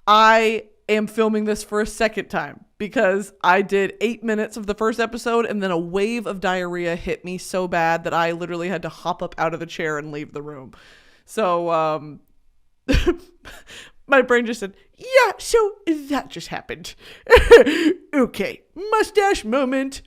I am filming this for a second time because I did 8 minutes of the first episode and then a wave of diarrhea hit me so bad that I literally had to hop up out of the chair and leave the room. So, my brain just said, yeah, so that just happened. Okay, mustache moment.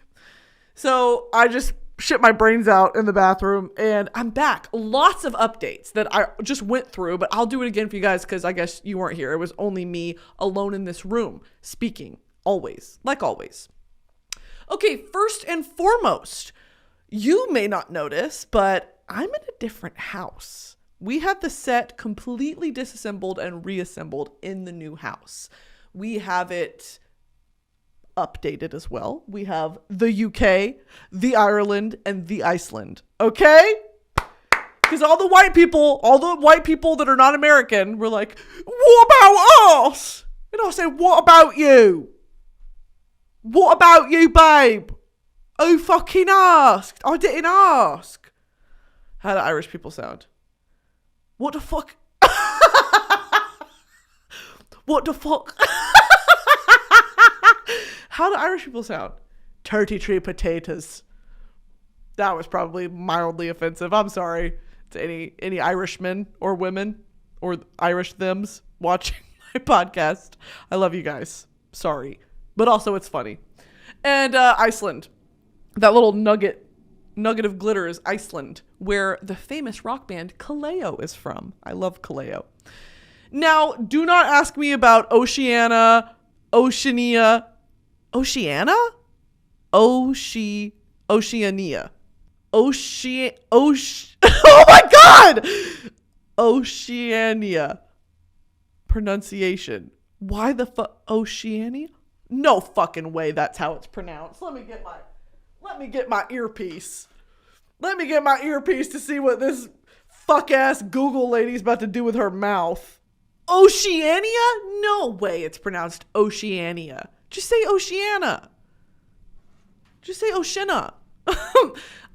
So I just shit my brains out in the bathroom and I'm back. Lots of updates that I just went through, but I'll do it again for you guys because I guess you weren't here. It was only me alone in this room speaking, always, like always. Okay, first and foremost, you may not notice, but I'm in a different house. We had the set completely disassembled and reassembled in the new house. We have it updated as well. We have the UK, the Ireland, and the Iceland. Okay? Because all the white people that are not American were like, what about us? And I said, what about you? What about you, babe? Who fucking asked? I didn't ask. How do Irish people sound? What the fuck? What the fuck? How do Irish people sound? 33 potatoes. That was probably mildly offensive. I'm sorry to any Irishmen or women or Irish thems watching my podcast. I love you guys. Sorry. But also it's funny. And Iceland. That little nugget of glitter is Iceland, where the famous rock band Kaleo is from. I love Kaleo. Now, do not ask me about Oceania. Oceania. Oh my God! Oceania. Pronunciation. Why the fuck? Oceania? No fucking way that's how it's pronounced. Let me get my earpiece. Let me get my earpiece to see what this fuck-ass Google lady's about to do with her mouth. Oceania? No way it's pronounced Oceania. Just say Oceania. Just say Oceania.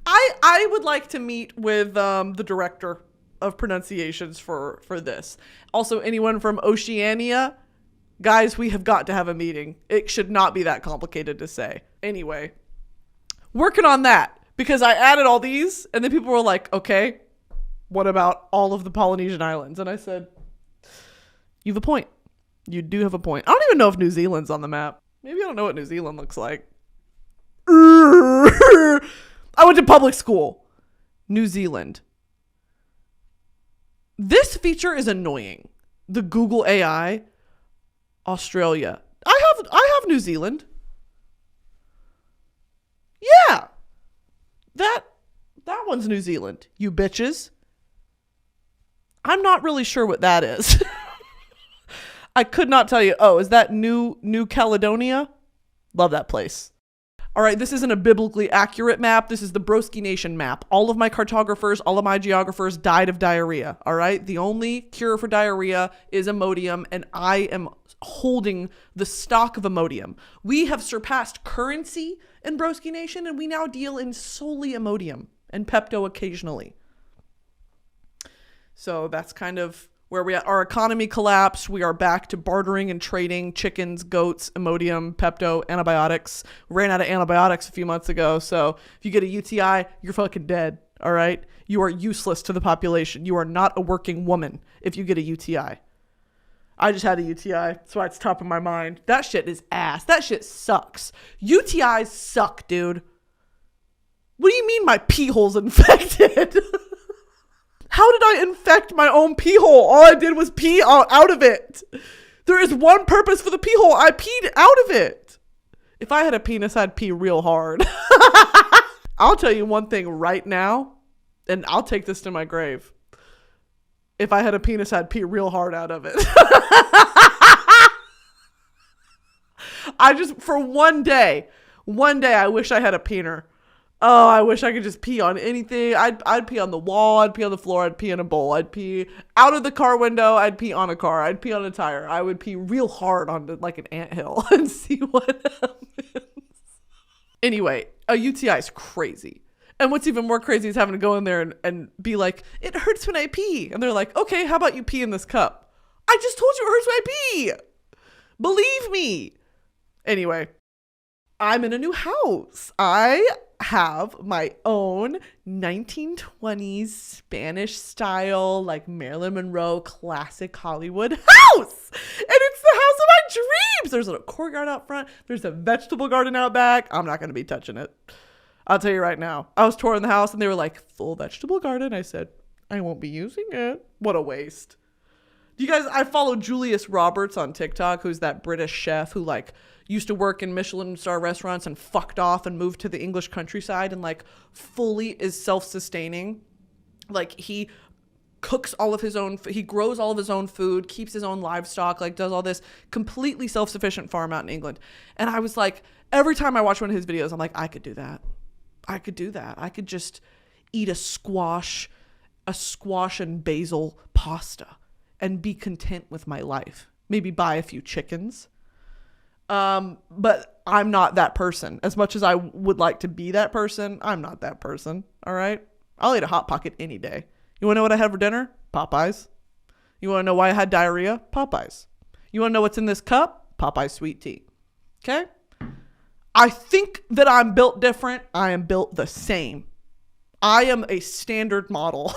I would like to meet with the director of pronunciations for this. Also, anyone from Oceania, guys, we have got to have a meeting. It should not be that complicated to say. Anyway, working on that because I added all these and then people were like, okay, what about all of the Polynesian islands? And I said, you have a point. You do have a point. I don't even know if New Zealand's on the map. Maybe I don't know what New Zealand looks like. I went to public school. New Zealand. This feature is annoying. The Google AI. Australia. I have New Zealand. Yeah. That one's New Zealand. You bitches. I'm not really sure what that is. I could not tell you. Oh, is that New Caledonia? Love that place. All right, this isn't a biblically accurate map. This is the Broski Nation map. All of my cartographers, all of my geographers died of diarrhea. All right, the only cure for diarrhea is Imodium, and I am holding the stock of Imodium. We have surpassed currency in Broski Nation, and we now deal in solely Imodium and Pepto occasionally. So that's kind of where we are. Our economy collapsed. We are back to bartering and trading chickens, goats, Imodium, Pepto, antibiotics. Ran out of antibiotics a few months ago. So if you get a UTI, you're fucking dead. All right. You are useless to the population. You are not a working woman if you get a UTI. I just had a UTI. That's why it's top of my mind. That shit is ass. That shit sucks. UTIs suck, dude. What do you mean my pee hole's infected? How did I infect my own pee hole? All I did was pee out of it. There is one purpose for the pee hole. I peed out of it. If I had a penis, I'd pee real hard. I'll tell you one thing right now, and I'll take this to my grave. If I had a penis, I'd pee real hard out of it. For one day, I wish I had a peener. Oh, I wish I could just pee on anything. I'd pee on the wall. I'd pee on the floor. I'd pee in a bowl. I'd pee out of the car window. I'd pee on a car. I'd pee on a tire. I would pee real hard on like an anthill and see what happens. Anyway, a UTI is crazy. And what's even more crazy is having to go in there and be like, it hurts when I pee. And they're like, okay, how about you pee in this cup? I just told you it hurts when I pee. Believe me. Anyway, I'm in a new house. I have my own 1920s Spanish style, like Marilyn Monroe classic Hollywood house. And it's the house of my dreams. There's a courtyard out front. There's a vegetable garden out back. I'm not going to be touching it. I'll tell you right now. I was touring the house and they were like, full vegetable garden. I said, I won't be using it. What a waste. You guys, I follow Julius Roberts on TikTok, who's that British chef who like used to work in Michelin star restaurants and fucked off and moved to the English countryside and like fully is self-sustaining. Like he cooks all of his own, he grows all of his own food, keeps his own livestock, like does all this completely self-sufficient farm out in England. And I was like, every time I watch one of his videos, I'm like, I could do that. I could do that. I could just eat a squash and basil pasta and be content with my life. Maybe buy a few chickens. But I'm not that person. As much as I would like to be that person, I'm not that person. All right. I'll eat a Hot Pocket any day. You want to know what I had for dinner? Popeyes. You want to know why I had diarrhea? Popeyes. You want to know what's in this cup? Popeyes sweet tea. Okay. I think that I'm built different. I am built the same. I am a standard model.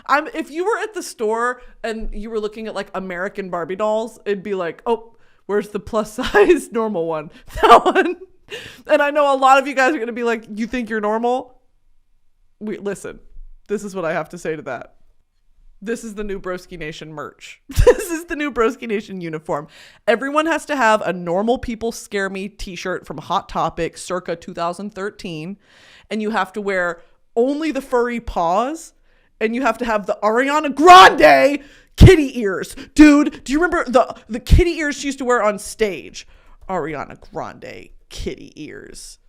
If you were at the store and you were looking at like American Barbie dolls, it'd be like, oh, where's the plus size normal one? That one. And I know a lot of you guys are going to be like, you think you're normal? Listen, this is what I have to say to that. This is the new Broski Nation merch. This is the new Broski Nation uniform. Everyone has to have a Normal People Scare Me t-shirt from Hot Topic circa 2013. And you have to wear only the furry paws. And you have to have the Ariana Grande kitty ears. Dude, do you remember the kitty ears she used to wear on stage? Ariana Grande kitty ears.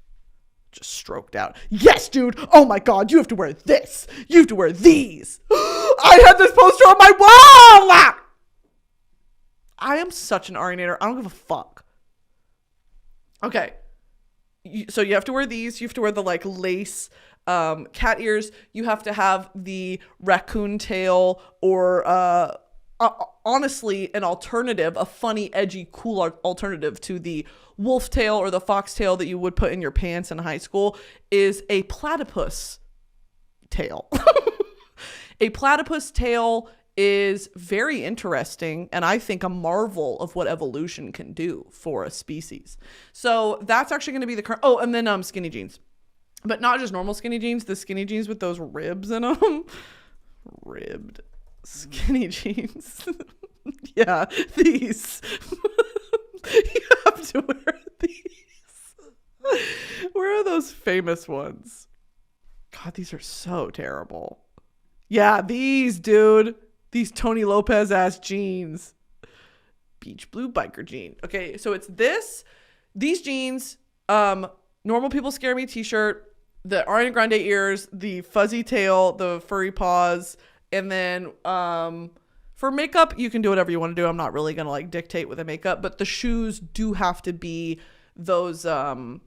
Just stroked out. Yes, dude. Oh my God, you have to wear this. You have to wear these. I had this poster on my wall. I am such an Arianator. I don't give a fuck. Okay. So you have to wear these. You have to wear the like lace cat ears. You have to have the raccoon tail or honestly an alternative, a funny, edgy, cool alternative to the wolf tail or the fox tail that you would put in your pants in high school is a platypus tail. A platypus tail is very interesting and I think a marvel of what evolution can do for a species. So that's actually going to be the current. Oh, and then skinny jeans. But not just normal skinny jeans, the skinny jeans with those ribs in them. Ribbed skinny jeans. Yeah, these. You have to wear these. Where are those famous ones? God, these are so terrible. Yeah, these, dude. These Tony Lopez ass jeans. Beach blue biker jean. Okay, so it's these jeans, Normal People Scare Me t-shirt, the Ariana Grande ears, the fuzzy tail, the furry paws, and then for makeup, you can do whatever you want to do. I'm not really going to like dictate with the makeup, but the shoes do have to be those the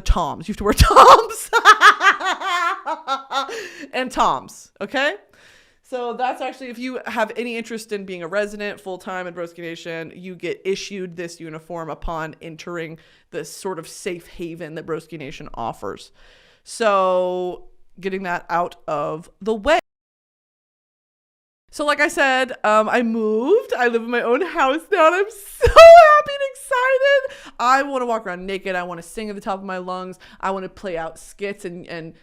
Toms. You have to wear Toms. And Toms, okay? So that's actually, if you have any interest in being a resident full-time at Broski Nation, you get issued this uniform upon entering this sort of safe haven that Broski Nation offers. So getting that out of the way. So like I said, I moved. I live in my own house now and I'm so happy and excited. I want to walk around naked. I want to sing at the top of my lungs. I want to play out skits and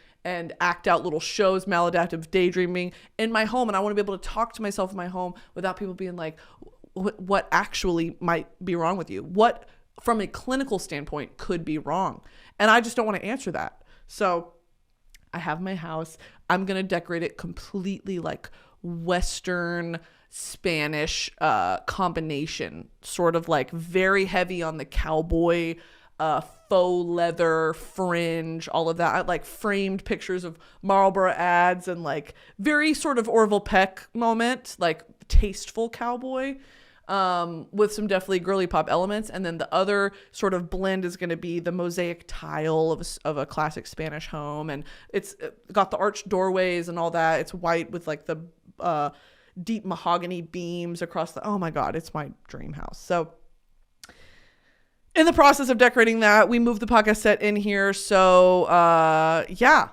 act out little shows, maladaptive daydreaming in my home. And I want to be able to talk to myself in my home without people being like, what actually might be wrong with you? What, from a clinical standpoint, could be wrong? And I just don't want to answer that. So I have my house. I'm going to decorate it completely like Western Spanish combination, sort of like very heavy on the cowboy faux leather fringe, all of that. I like framed pictures of Marlboro ads and like very sort of Orville Peck moment, like tasteful cowboy with some definitely girly pop elements. And then the other sort of blend is going to be the mosaic tile of a classic Spanish home. And it's got the arched doorways and all that. It's white with like the deep mahogany beams across oh my God, it's my dream house. So in the process of decorating that, we moved the podcast set in here. So yeah,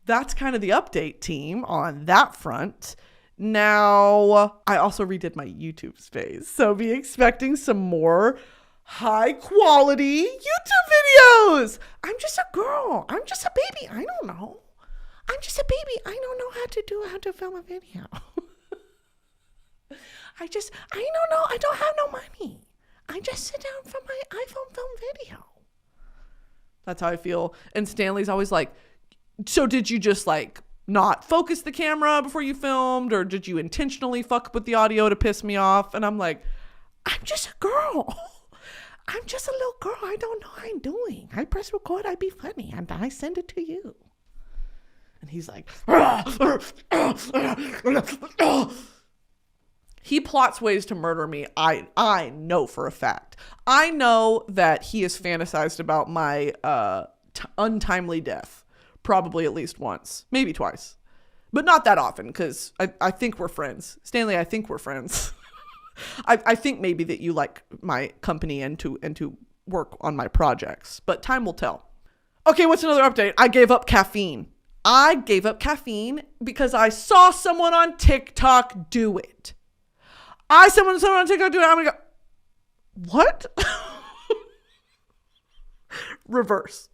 that's kind of the update, team, on that front. Now, I also redid my YouTube space. So be expecting some more high quality YouTube videos. I'm just a girl. I'm just a baby. I don't know. I'm just a baby. I don't know how to film a video. I don't know. I don't have no money. I just sit down for my iPhone film video. That's how I feel. And Stanley's always like, so did you just like not focus the camera before you filmed, or did you intentionally fuck up with the audio to piss me off? And I'm like, I'm just a girl. I'm just a little girl. I don't know what I'm doing. I press record. I be funny. And I send it to you. And he's like, he plots ways to murder me. I know for a fact. I know that he has fantasized about my untimely death. Probably at least once, maybe twice, but not that often, because I think we're friends. Stanley, I think we're friends. I think maybe that you like my company and to work on my projects, but time will tell. Okay, what's another update? I gave up caffeine. I gave up caffeine because I saw someone on TikTok do it. Someone on TikTok do it. I'm gonna go, what? Reverse.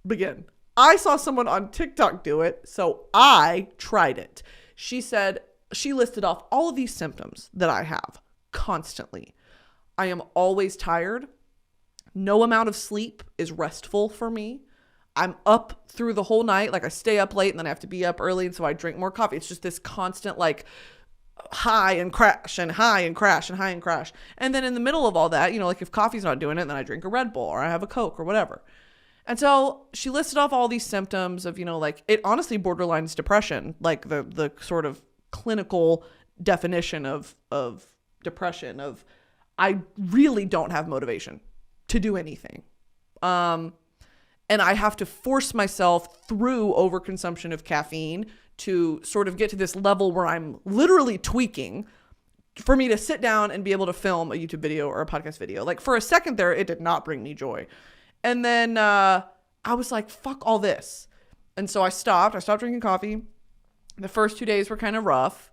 Begin. I saw someone on TikTok do it, so I tried it. She said, she listed off all of these symptoms that I have constantly. I am always tired. No amount of sleep is restful for me. I'm up through the whole night. Like I stay up late and then I have to be up early. And so I drink more coffee. It's just this constant like high and crash and high and crash and high and crash. And then in the middle of all that, like if coffee's not doing it, then I drink a Red Bull or I have a Coke or whatever. And so she listed off all these symptoms of, like it honestly borderlines depression, like the sort of clinical definition of depression of I really don't have motivation to do anything. And I have to force myself through overconsumption of caffeine to sort of get to this level where I'm literally tweaking for me to sit down and be able to film a YouTube video or a podcast video. Like for a second there, it did not bring me joy. And then I was like, fuck all this. And so I stopped drinking coffee. The first 2 days were kind of rough.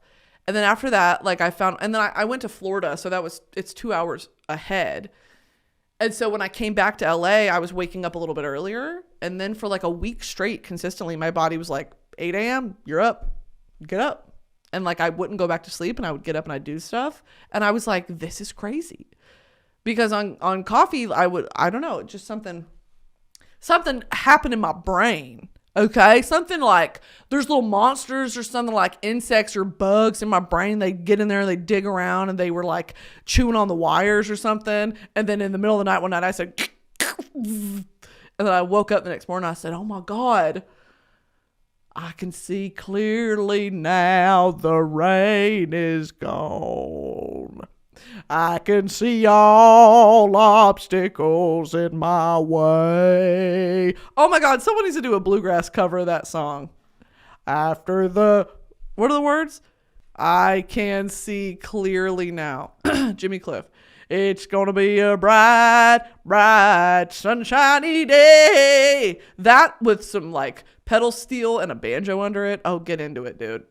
And then after that, like and then I went to Florida. So it's 2 hours ahead. And so when I came back to LA, I was waking up a little bit earlier. And then for like a week straight, consistently, my body was like, 8 a.m., you're up, get up. And like, I wouldn't go back to sleep and I would get up and I'd do stuff. And I was like, this is crazy. Because on coffee, I don't know, just something happened in my brain. Okay. Something like there's little monsters or something like insects or bugs in my brain. They get in there and they dig around and they were like chewing on the wires or something. And then in the middle of the night, one night I said, and then I woke up the next morning. I said, oh my God, I can see clearly now. The rain is gone. I can see all obstacles in my way. Oh my God, someone needs to do a bluegrass cover of that song. What are the words? I can see clearly now. Jimmy Cliff. It's gonna be a bright, bright, sunshiny day. That with some like pedal steel and a banjo under it. Oh, get into it, dude.